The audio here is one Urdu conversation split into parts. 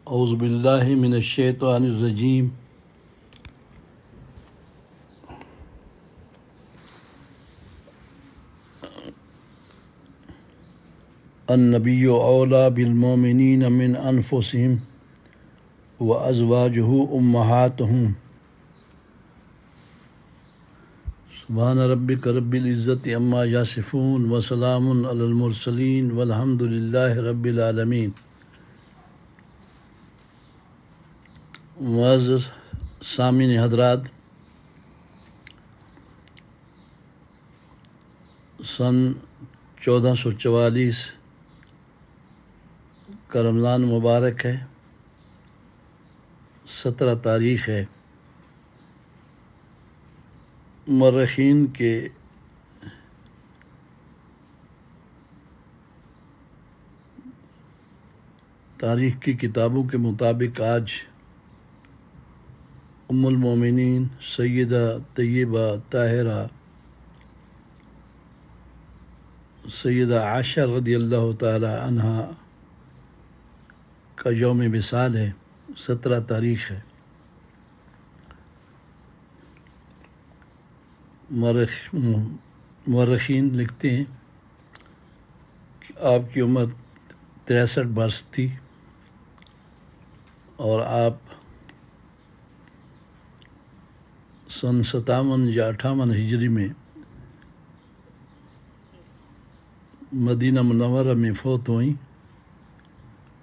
اعوذ باللہ من الشیطان الرجیم النبی اولیٰ بالمؤمنین من انفسہم وازواجہ امہاتہم سبحان ربک رب العزت عما یصفون وسلام علی المرسلین والحمد للہ رب العالمین۔ معزز سامعین حضرات، سن 1444 کا رمضان مبارک ہے، 17 تاریخ ہے۔ مورخین کے تاریخ کی کتابوں کے مطابق آج ام المومنین سیدہ طیبہ طاہرہ سیدہ عائشہ رضی اللہ تعالی عنہا کا یوم وصال ہے، 17 تاریخ ہے۔ مورخین لکھتے ہیں کہ آپ کی عمر 63 برس تھی اور آپ سن 57 یا 58 ہجری میں مدینہ منورہ میں فوت ہوئیں،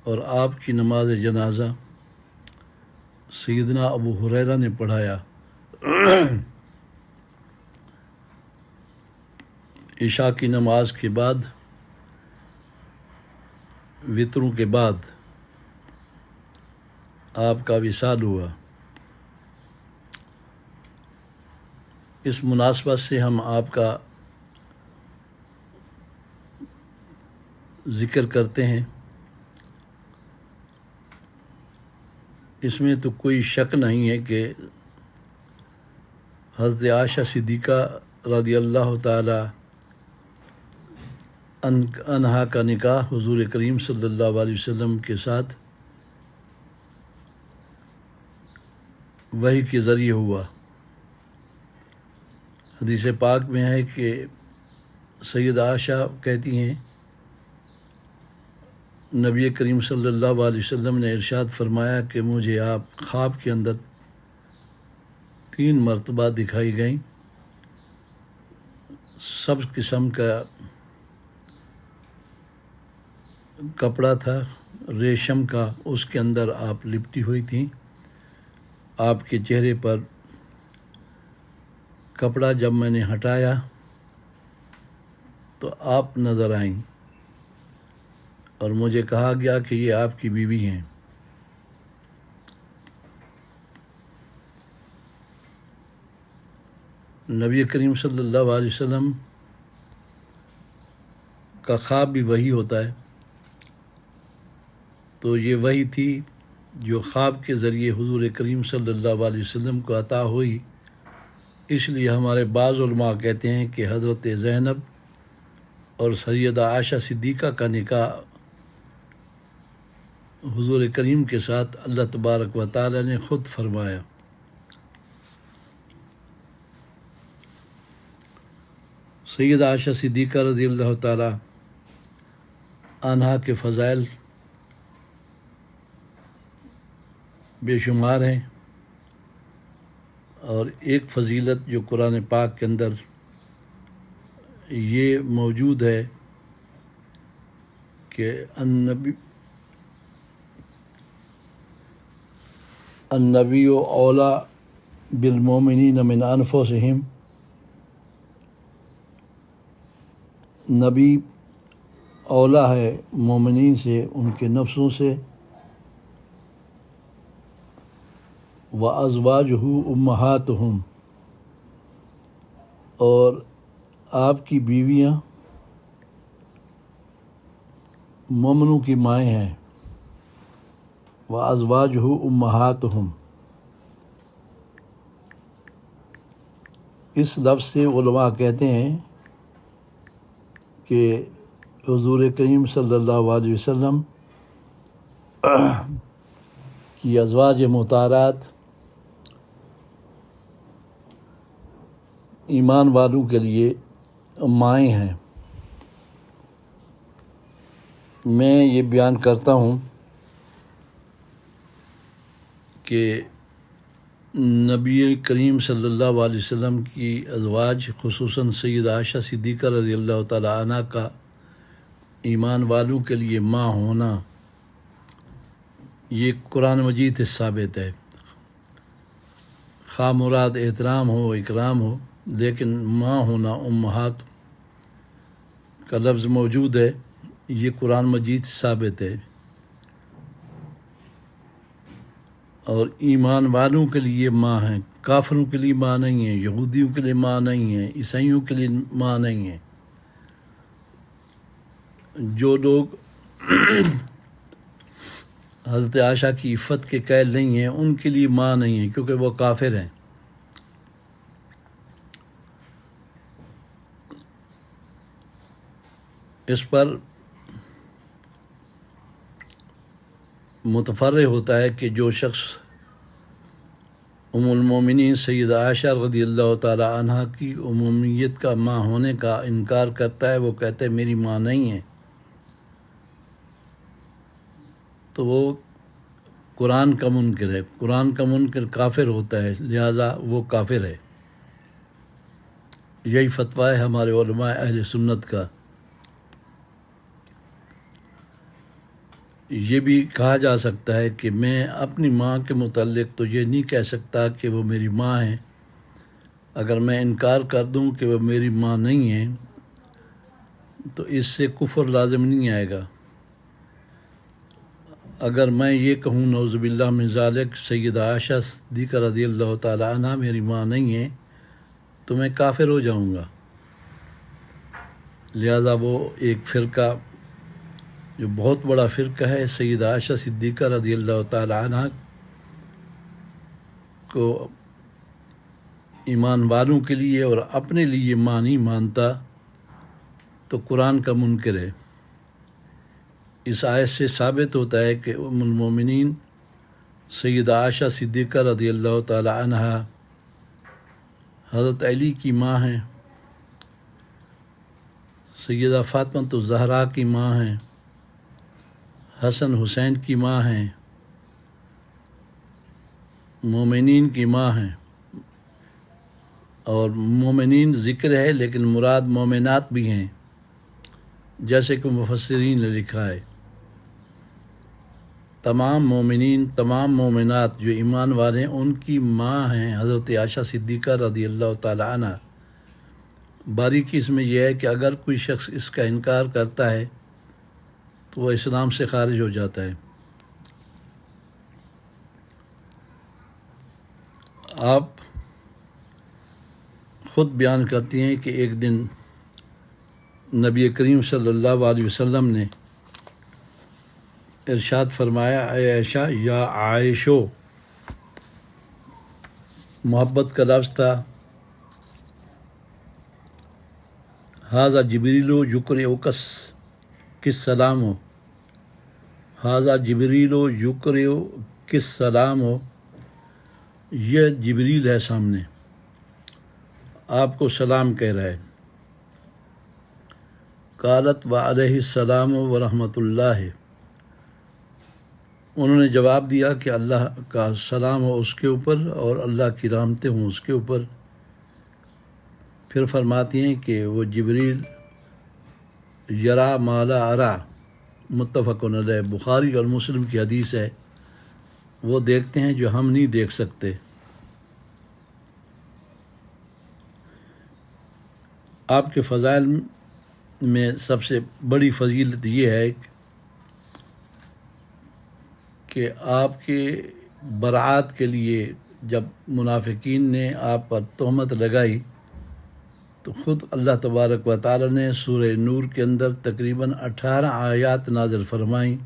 اور آپ کی نماز جنازہ سیدنا ابو ہریرہ نے پڑھایا۔ عشاء کی نماز کے بعد، وطروں کے بعد آپ کا وصال ہوا۔ اس مناسبت سے ہم آپ کا ذکر کرتے ہیں۔ اس میں تو کوئی شک نہیں ہے کہ حضرت عائشہ صدیقہ رضی اللہ تعالی عنہا کا نکاح حضور کریم صلی اللہ علیہ وسلم کے ساتھ وحی کے ذریعے ہوا۔ حدیث پاک میں ہے کہ سیدہ عائشہ کہتی ہیں، نبی کریم صلی اللہ علیہ وسلم نے ارشاد فرمایا کہ مجھے آپ خواب کے اندر 3 مرتبہ دکھائی گئیں۔ سب قسم کا کپڑا تھا، ریشم کا، اس کے اندر آپ لپٹی ہوئی تھیں۔ آپ کے چہرے پر کپڑا جب میں نے ہٹایا تو آپ نظر آئیں، اور مجھے کہا گیا کہ یہ آپ کی بیوی ہیں۔ نبی کریم صلی اللہ علیہ وسلم کا خواب بھی وہی ہوتا ہے، تو یہ وہی تھی جو خواب کے ذریعے حضور کریم صلی اللہ علیہ وسلم کو عطا ہوئی۔ اس لیے ہمارے بعض علماء کہتے ہیں کہ حضرت زینب اور سیدہ عائشہ صدیقہ کا نکاح حضور کریم کے ساتھ اللہ تبارک و تعالی نے خود فرمایا۔ سیدہ عائشہ صدیقہ رضی اللہ تعالی عنہا کے فضائل بے شمار ہیں، اور ایک فضیلت جو قرآن پاک کے اندر یہ موجود ہے کہ النبی اولیٰ بالمؤمنین من انفسہم، نبی اولیٰ ہے مومنین سے ان کے نفسوں سے، وازواجہ امہاتہم، اور آپ کی بیویاں مومنوں کی مائیں ہیں۔ وازواجہ امہاتہم، اس لفظ سے علماء کہتے ہیں کہ حضور کریم صلی اللہ علیہ وسلم کی ازواج مطہرات ایمان والوں کے لیے مائیں ہیں۔ میں یہ بیان کرتا ہوں کہ نبی کریم صلی اللہ علیہ وسلم کی ازواج خصوصاً سیدہ عائشہ صدیقہ رضی اللہ تعالی عنہ کا ایمان والوں کے لیے ماں ہونا یہ قرآن مجید سے ثابت ہے۔ خواہ مراد احترام ہو اکرام ہو، لیکن ماں ہونا امہات کا لفظ موجود ہے، یہ قرآن مجید سے ثابت ہے۔ اور ایمان والوں کے لیے ماں ہیں، کافروں کے لیے ماں نہیں ہیں، یہودیوں کے لیے ماں نہیں ہیں، عیسائیوں کے لیے ماں نہیں ہیں۔ جو لوگ حضرت عائشہ کی عفت کے قائل نہیں ہیں ان کے لیے ماں نہیں ہیں، کیونکہ وہ کافر ہیں۔ اس پر متفرع ہوتا ہے کہ جو شخص ام المومنین سیدہ عائشہ رضی اللہ تعالی عنہ کی عمومیت کا ماں ہونے کا انکار کرتا ہے، وہ کہتا ہے میری ماں نہیں ہے، تو وہ قرآن کا منکر ہے۔ قرآن کا منکر کافر ہوتا ہے، لہذا وہ کافر ہے۔ یہی فتویٰ ہے ہمارے علماء اہل سنت کا۔ یہ بھی کہا جا سکتا ہے کہ میں اپنی ماں کے متعلق تو یہ نہیں کہہ سکتا کہ وہ میری ماں ہے۔ اگر میں انکار کر دوں کہ وہ میری ماں نہیں ہے تو اس سے کفر لازم نہیں آئے گا۔ اگر میں یہ کہوں نعوذ باللہ من ذالک سیدہ عائشہ صدیقہ رضی اللہ تعالی عنہ میری ماں نہیں ہے تو میں کافر ہو جاؤں گا۔ لہذا وہ ایک فرقہ جو بہت بڑا فرقہ ہے سیدہ عائشہ صدیقہ رضی اللہ تعالی عنہ کو ایمان والوں کے لیے اور اپنے لیے ماں نہیں مانتا تو قرآن کا منکر ہے۔ اس آیت سے ثابت ہوتا ہے کہ ام المومنین سیدہ عائشہ صدیقہ رضی اللہ تعالی عنہ حضرت علی کی ماں ہیں، سیدہ فاطمہ الزہرا کی ماں ہیں، حسن حسین کی ماں ہیں، مومنین کی ماں ہیں۔ اور مومنین ذکر ہے لیکن مراد مومنات بھی ہیں، جیسے کہ مفسرین نے لکھا ہے۔ تمام مومنین، تمام مومنات جو ایمان والے ہیں ان کی ماں ہیں حضرت عائشہ صدیقہ رضی اللہ تعالی عنہ۔ باریکی اس میں یہ ہے کہ اگر کوئی شخص اس کا انکار کرتا ہے تو وہ اسلام سے خارج ہو جاتا ہے۔ آپ خود بیان کرتی ہیں کہ ایک دن نبی کریم صلی اللہ علیہ وسلم نے ارشاد فرمایا، اے عائشہ یا عائشو، محبت کا لفظ تھا، ھذا جبریل یقرئک السلام، ھذا جبریل یقرئک السلام، یہ جبریل ہے سامنے، آپ کو سلام کہہ رہا ہے۔ قالت وعلیہ السلام ورحمۃ اللہ، انہوں نے جواب دیا کہ اللہ کا سلام ہو اس کے اوپر اور اللہ کی رحمتیں ہوں اس کے اوپر۔ پھر فرماتی ہیں کہ وہ جبریل یرا ما لا ارا، متفق علیہ، بخاری اور مسلم کی حدیث ہے، وہ دیکھتے ہیں جو ہم نہیں دیکھ سکتے۔ آپ کے فضائل میں سب سے بڑی فضیلت یہ ہے کہ آپ کے برات کے لیے جب منافقین نے آپ پر تہمت لگائی تو خود اللہ تبارک و تعالی نے سورہ نور کے اندر تقریباً 18 آیات نازل فرمائیں،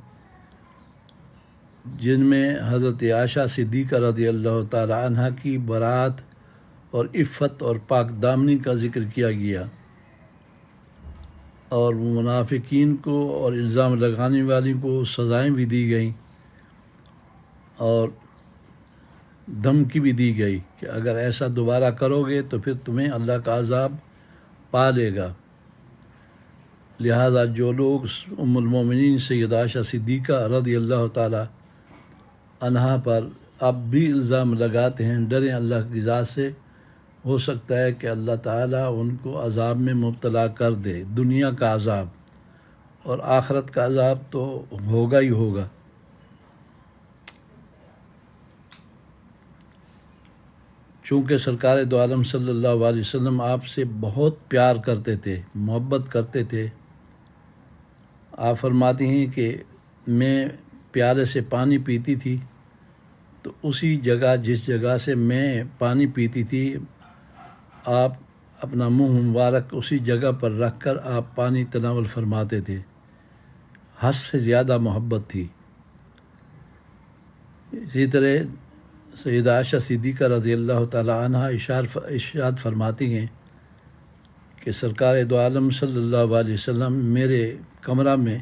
جن میں حضرت عائشہ صدیقہ رضی اللہ تعالی عنہ کی برات اور عفت اور پاک دامنی کا ذکر کیا گیا، اور منافقین کو اور الزام لگانے والوں کو سزائیں بھی دی گئیں۔ اور دھمکی بھی دی گئی کہ اگر ایسا دوبارہ کرو گے تو پھر تمہیں اللہ کا عذاب پا لے گا۔ لہذا جو لوگ ام المومنین سیدہ عائشہ صدیقہ رضی اللہ تعالی عنہا پر اب بھی الزام لگاتے ہیں، ڈریں اللہ کی ذات سے، ہو سکتا ہے کہ اللہ تعالیٰ ان کو عذاب میں مبتلا کر دے، دنیا کا عذاب، اور آخرت کا عذاب تو ہوگا ہی ہوگا۔ چونکہ سرکار دو عالم صلی اللہ علیہ وسلم آپ سے بہت پیار کرتے تھے، محبت کرتے تھے۔ آپ فرماتی ہیں کہ میں پیالے سے پانی پیتی تھی تو اسی جگہ جس جگہ سے میں پانی پیتی تھی آپ اپنا منہ مبارک اسی جگہ پر رکھ کر آپ پانی تناول فرماتے تھے، حد سے زیادہ محبت تھی۔ اسی طرح سیدہ عائشہ صدیقہ رضی اللہ تعالی عنہ ارشاد فرماتی ہیں کہ سرکار دو عالم صلی اللہ علیہ وسلم میرے کمرہ میں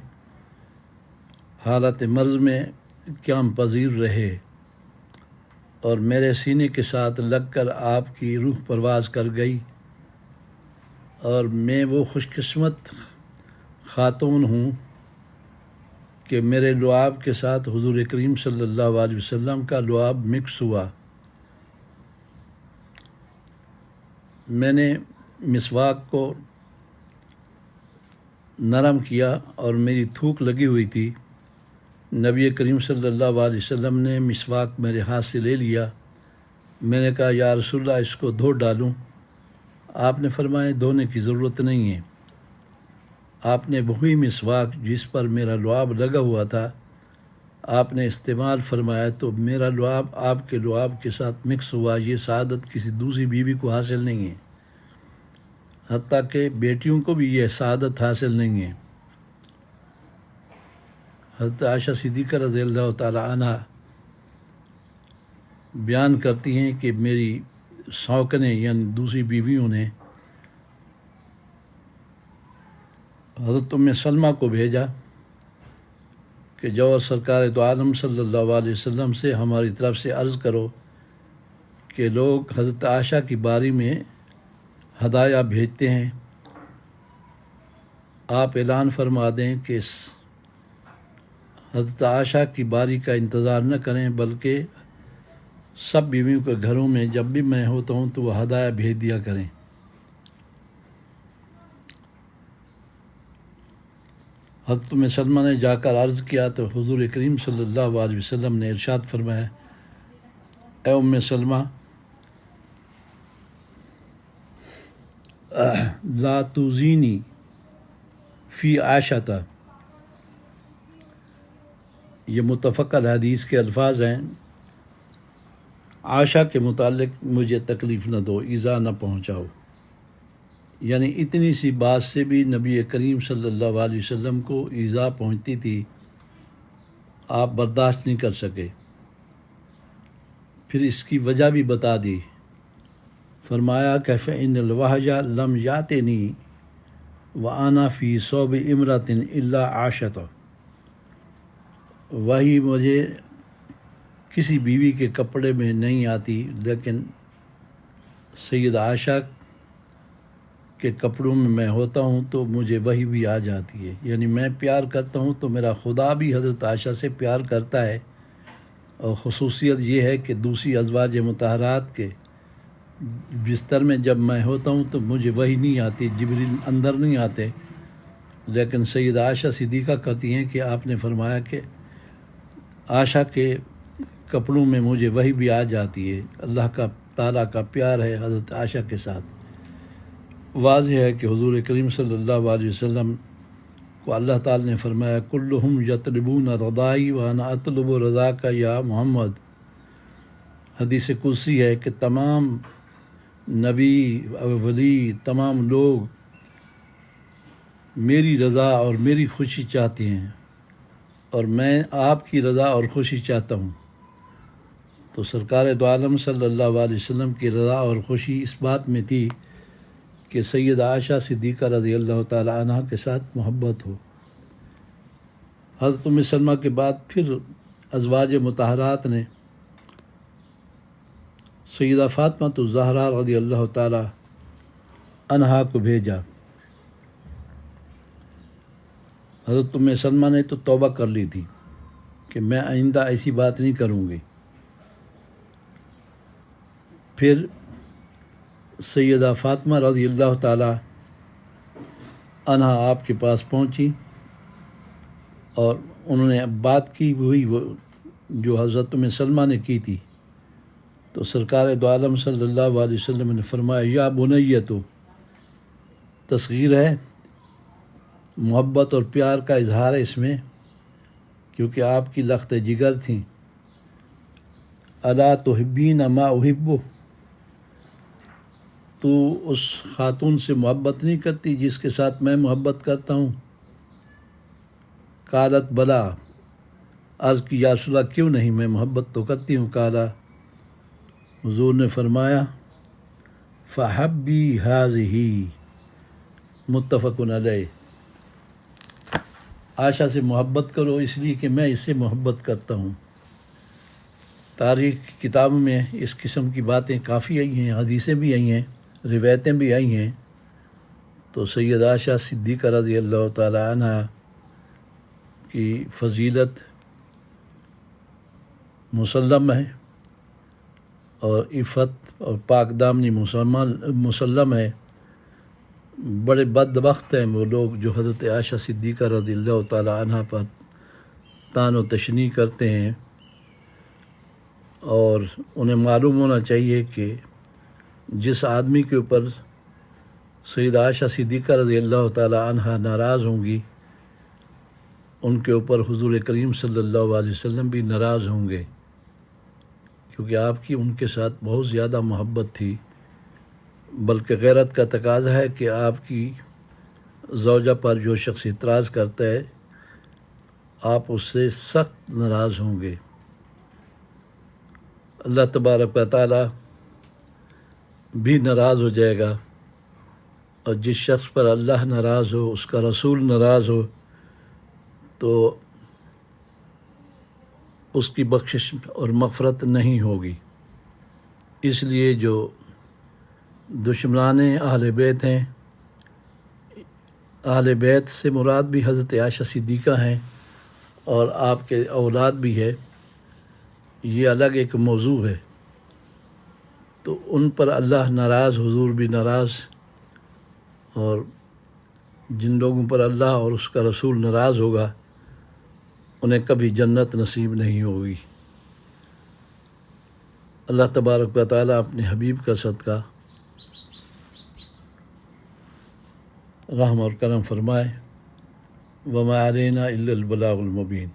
حالت مرض میں قیام پذیر رہے اور میرے سینے کے ساتھ لگ کر آپ کی روح پرواز کر گئی، اور میں وہ خوش قسمت خاتون ہوں کہ میرے لعاب کے ساتھ حضور کریم صلی اللہ علیہ وسلم کا لعاب مکس ہوا۔ میں نے مسواک کو نرم کیا اور میری تھوک لگی ہوئی تھی، نبی کریم صلی اللہ علیہ وسلم نے مسواک میرے ہاتھ سے لے لیا۔ میں نے کہا یا رسول اللہ اس کو دھو ڈالوں؟ آپ نے فرمایا دھونے کی ضرورت نہیں ہے۔ آپ نے وہی مسواک جس پر میرا لعاب لگا ہوا تھا آپ نے استعمال فرمایا تو میرا لعاب آپ کے لعاب کے ساتھ مکس ہوا۔ یہ سعادت کسی دوسری بیوی کو حاصل نہیں ہے، حتیٰ کہ بیٹیوں کو بھی یہ سعادت حاصل نہیں ہے۔ حضرت عائشہ صدیقہ رضی اللہ تعالی عنہ بیان کرتی ہیں کہ میری سوکنے یعنی دوسری بیویوں نے حضرت ام سلمہ کو بھیجا کہ جو سرکار دو عالم صلی اللہ علیہ وسلم سے ہماری طرف سے عرض کرو کہ لوگ حضرت عائشہ کی باری میں ہدایہ بھیجتے ہیں، آپ اعلان فرما دیں کہ حضرت عائشہ کی باری کا انتظار نہ کریں بلکہ سب بیویوں کے گھروں میں جب بھی میں ہوتا ہوں تو وہ ہدایہ بھیج دیا کریں۔ حضرت ام سلمہ نے جا کر عرض کیا تو حضور کریم صلی اللہ علیہ وسلم نے ارشاد فرمایا، اے ام سلمہ لا توزینی فی عائشہ، یہ متفق الحدیث کے الفاظ ہیں، عائشہ کے متعلق مجھے تکلیف نہ دو، ایذا نہ پہنچاؤ۔ یعنی اتنی سی بات سے بھی نبی کریم صلی اللہ علیہ وسلم کو ایذا پہنچتی تھی، آپ برداشت نہیں کر سکے۔ پھر اس کی وجہ بھی بتا دی، فرمایا کہ فإن الوحج لم یاتنی وأنا فی ثوب امرأۃ الا عائشۃ، وہی مجھے کسی بیوی کے کپڑے میں نہیں آتی لیکن سید عائشہ کے کپڑوں میں ہوتا ہوں تو مجھے وہی بھی آ جاتی ہے۔ یعنی میں پیار کرتا ہوں تو میرا خدا بھی حضرت عائشہ سے پیار کرتا ہے، اور خصوصیت یہ ہے کہ دوسری ازواج مطہرات کے بستر میں جب میں ہوتا ہوں تو مجھے وہی نہیں آتی، جبریل اندر نہیں آتے، لیکن سید عائشہ صدیقہ کہتی ہیں کہ آپ نے فرمایا کہ عائشہ کے کپڑوں میں مجھے وہی بھی آ جاتی ہے۔ اللہ کا تعالیٰ کا پیار ہے حضرت عائشہ کے ساتھ۔ واضح ہے کہ حضور کریم صلی اللہ علیہ وسلم کو اللہ تعالیٰ نے فرمایا کلہم یطلبون رضائی وانا اطلب رضاک یا محمد۔ حدیث قدسی ہے کہ تمام نبی ولی تمام لوگ میری رضا اور میری خوشی چاہتے ہیں، اور میں آپ کی رضا اور خوشی چاہتا ہوں۔ تو سرکار دو عالم صلی اللہ علیہ وسلم کی رضا اور خوشی اس بات میں تھی کہ سید عائشہ صدیقہ رضی اللہ تعالی عنہ کے ساتھ محبت ہو۔ حضرت ام سلمہ کے بعد پھر ازواج مطہرات نے سیدہ فاطمہ الزہرا رضی اللہ تعالی عنہا کو بھیجا۔ حضرت ام سلمہ نے تو توبہ کر لی تھی کہ میں آئندہ ایسی بات نہیں کروں گی۔ پھر سیدہ فاطمہ رضی اللہ تعالی عنہا آپ کے پاس پہنچی اور انہوں نے بات کی وہی وہ جو حضرت ام سلمہ نے کی تھی۔ تو سرکار دو عالم صلی اللہ علیہ وسلم نے فرمایا یا بنیہ، تو تصغیر ہے، محبت اور پیار کا اظہار ہے اس میں، کیونکہ آپ کی لخت جگر تھیں۔ الا تحبین ما احب، تو اس خاتون سے محبت نہیں کرتی جس کے ساتھ میں محبت کرتا ہوں؟ قالت بلا، عرض کی یا رسول اللہ کیوں نہیں، میں محبت تو کرتی ہوں۔ قالا، حضور نے فرمایا فحبی ہذہ، متفق علیہ، عائشہ سے محبت کرو اس لیے کہ میں اس سے محبت کرتا ہوں۔ تاریخ کی کتابوں میں اس قسم کی باتیں کافی آئی ہیں، حدیثیں بھی آئی ہیں، روایتیں بھی آئی ہیں۔ تو سید عائشہ صدیقہ رضی اللہ تعالی عنہ کی فضیلت مسلم ہے، اور عفت اور پاک دامنی مسلم ہے۔ بڑے بدبخت ہیں وہ لوگ جو حضرت عائشہ صدیقہ رضی اللہ تعالی عنہ پر طعن و تشنیع کرتے ہیں، اور انہیں معلوم ہونا چاہیے کہ جس آدمی کے اوپر سیدہ عائشہ صدیقہ رضی اللہ تعالی عنہ ناراض ہوں گی، ان کے اوپر حضور کریم صلی اللہ علیہ وسلم بھی ناراض ہوں گے، کیونکہ آپ کی ان کے ساتھ بہت زیادہ محبت تھی۔ بلکہ غیرت کا تقاضا ہے کہ آپ کی زوجہ پر جو شخص اعتراض کرتا ہے آپ اس سے سخت ناراض ہوں گے۔ اللہ تبارک و تعالی بھی ناراض ہو جائے گا، اور جس شخص پر اللہ ناراض ہو، اس کا رسول ناراض ہو، تو اس کی بخشش اور مغفرت نہیں ہوگی۔ اس لیے جو دشمنان اہل بیت ہیں، اہل بیت سے مراد بھی حضرت عائشہ صدیقہ ہیں اور آپ کے اولاد بھی ہے، یہ الگ ایک موضوع ہے۔ تو ان پر اللہ ناراض، حضور بھی ناراض، اور جن لوگوں پر اللہ اور اس کا رسول ناراض ہوگا انہیں کبھی جنت نصیب نہیں ہوگی۔ اللہ تبارک و تعالیٰ اپنے حبیب کا صدقہ رحم اور کرم فرمائے۔ وما علینا الا البلاغ المبین۔